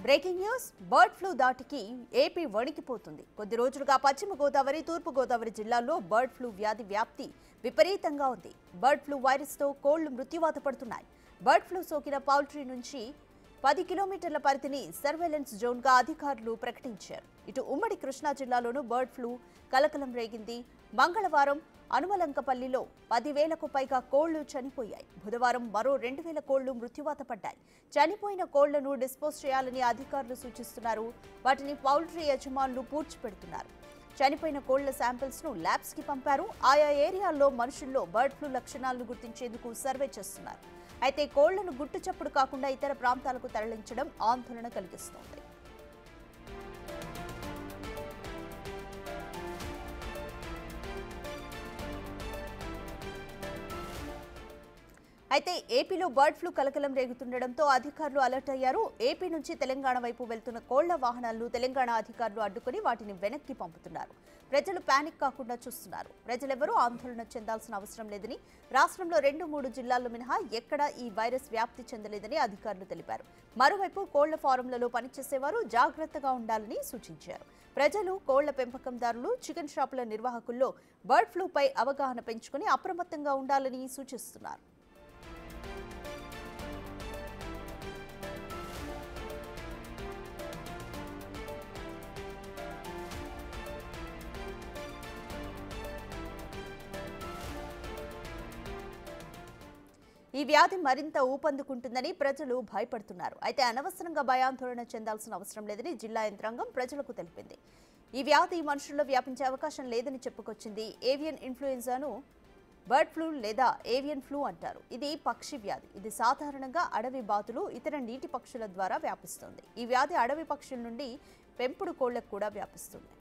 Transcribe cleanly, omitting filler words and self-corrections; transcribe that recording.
Breaking news bird flu దాటికి AP వణికిపోతుంది. కొద్ది రోజులుగా పశ్చిమ గోదావరి, తూర్పు గోదావరి జిల్లాల్లో బర్డ్ ఫ్లూ వ్యాధి వ్యాప్తి విపరీతంగా ఉంది. బర్డ్ ఫ్లూ వైరస్ తో కోళ్లు మృత్యువాత పడుతున్నాయి. బర్డ్ ఫ్లూ సోకిన పౌల్ట్రీ నుంచి 10 కిలోమీటర్ల పరిధిని సర్వేలెన్స్ జోన్ గా అధికారులు ప్రకటించారు. ఇటు ఉమ్మడి కృష్ణా జిల్లాలోనూ బర్డ్ ఫ్లూ కలకలం రేగింది. మంగళవారం అనుమలంకపల్లిలో 10,000కు పైగా కోళ్లు చనిపోయాయి. బుధవారం మరో 2,000 కోళ్లు మృత్యువాత పడ్డాయి. చనిపోయిన కోళ్లను డిస్పోజ్ చేయాలని అధికారులు సూచిస్తున్నారు. వాటిని పౌల్ట్రీ యజమానులు పూడ్చిపెడుతున్నారు. చనిపోయిన కోళ్ల శాంపిల్స్ ను ల్యాబ్స్ కి పంపారు. ఆయా ఏరియాల్లో మనుషుల్లో బర్డ్ ఫ్లూ లక్షణాలను గుర్తించేందుకు సర్వే చేస్తున్నారు. అయితే కోళ్లను గుట్టు చప్పుడు కాకుండా ఇతర ప్రాంతాలకు తరలించడం ఆందోళన కలిగిస్తోంది. అయితే ఏపీలో బర్డ్ ఫ్లూ కలకలం రేగుతుండటంతో అధికారులు అలర్ట్ అయ్యారు. ఏపీ నుంచి తెలంగాణ వైపు వెళ్తున్న కోళ్ల వాహనాలను తెలంగాణ అధికారులు అడ్డుకుని వాటిని వెనక్కి పంపుతున్నారు. ప్రజలు పానిక్ కాకుండా చూస్తున్నారు. ప్రజలెవరూ ఆందోళన చెందాల్సిన అవసరం లేదని, రాష్ట్రంలో 2-3 జిల్లాల్లో మినహా ఎక్కడా ఈ వైరస్ వ్యాప్తి చెందలేదని అధికారులు తెలిపారు. మరోవైపు కోళ్ల ఫారంలలో పనిచేసేవారు జాగ్రత్తగా ఉండాలని సూచించారు. ప్రజలు, కోళ్ల పెంపకందారులు, చికెన్ షాపుల నిర్వాహకుల్లో బర్డ్ ఫ్లూపై అవగాహన పెంచుకుని అప్రమత్తంగా ఉండాలని సూచిస్తున్నారు. ఈ వ్యాధి మరింత ఊపందుకుంటుందని ప్రజలు భయపడుతున్నారు. అయితే అనవసరంగా భయాందోళన చెందాల్సిన అవసరం లేదని జిల్లా యంత్రాంగం ప్రజలకు తెలిపింది. ఈ వ్యాధి మనుషుల్లో వ్యాపించే అవకాశం లేదని చెప్పుకొచ్చింది. ఏవియన్ ఇన్ఫ్లుయెంజాను బర్డ్ ఫ్లూ లేదా ఏవియన్ ఫ్లూ అంటారు. ఇది పక్షి వ్యాధి. ఇది సాధారణంగా అడవి బాతులు, ఇతర నీటి పక్షుల ద్వారా వ్యాపిస్తుంది. ఈ వ్యాధి అడవి పక్షుల నుండి పెంపుడు కోళ్లకు కూడా వ్యాపిస్తుంది.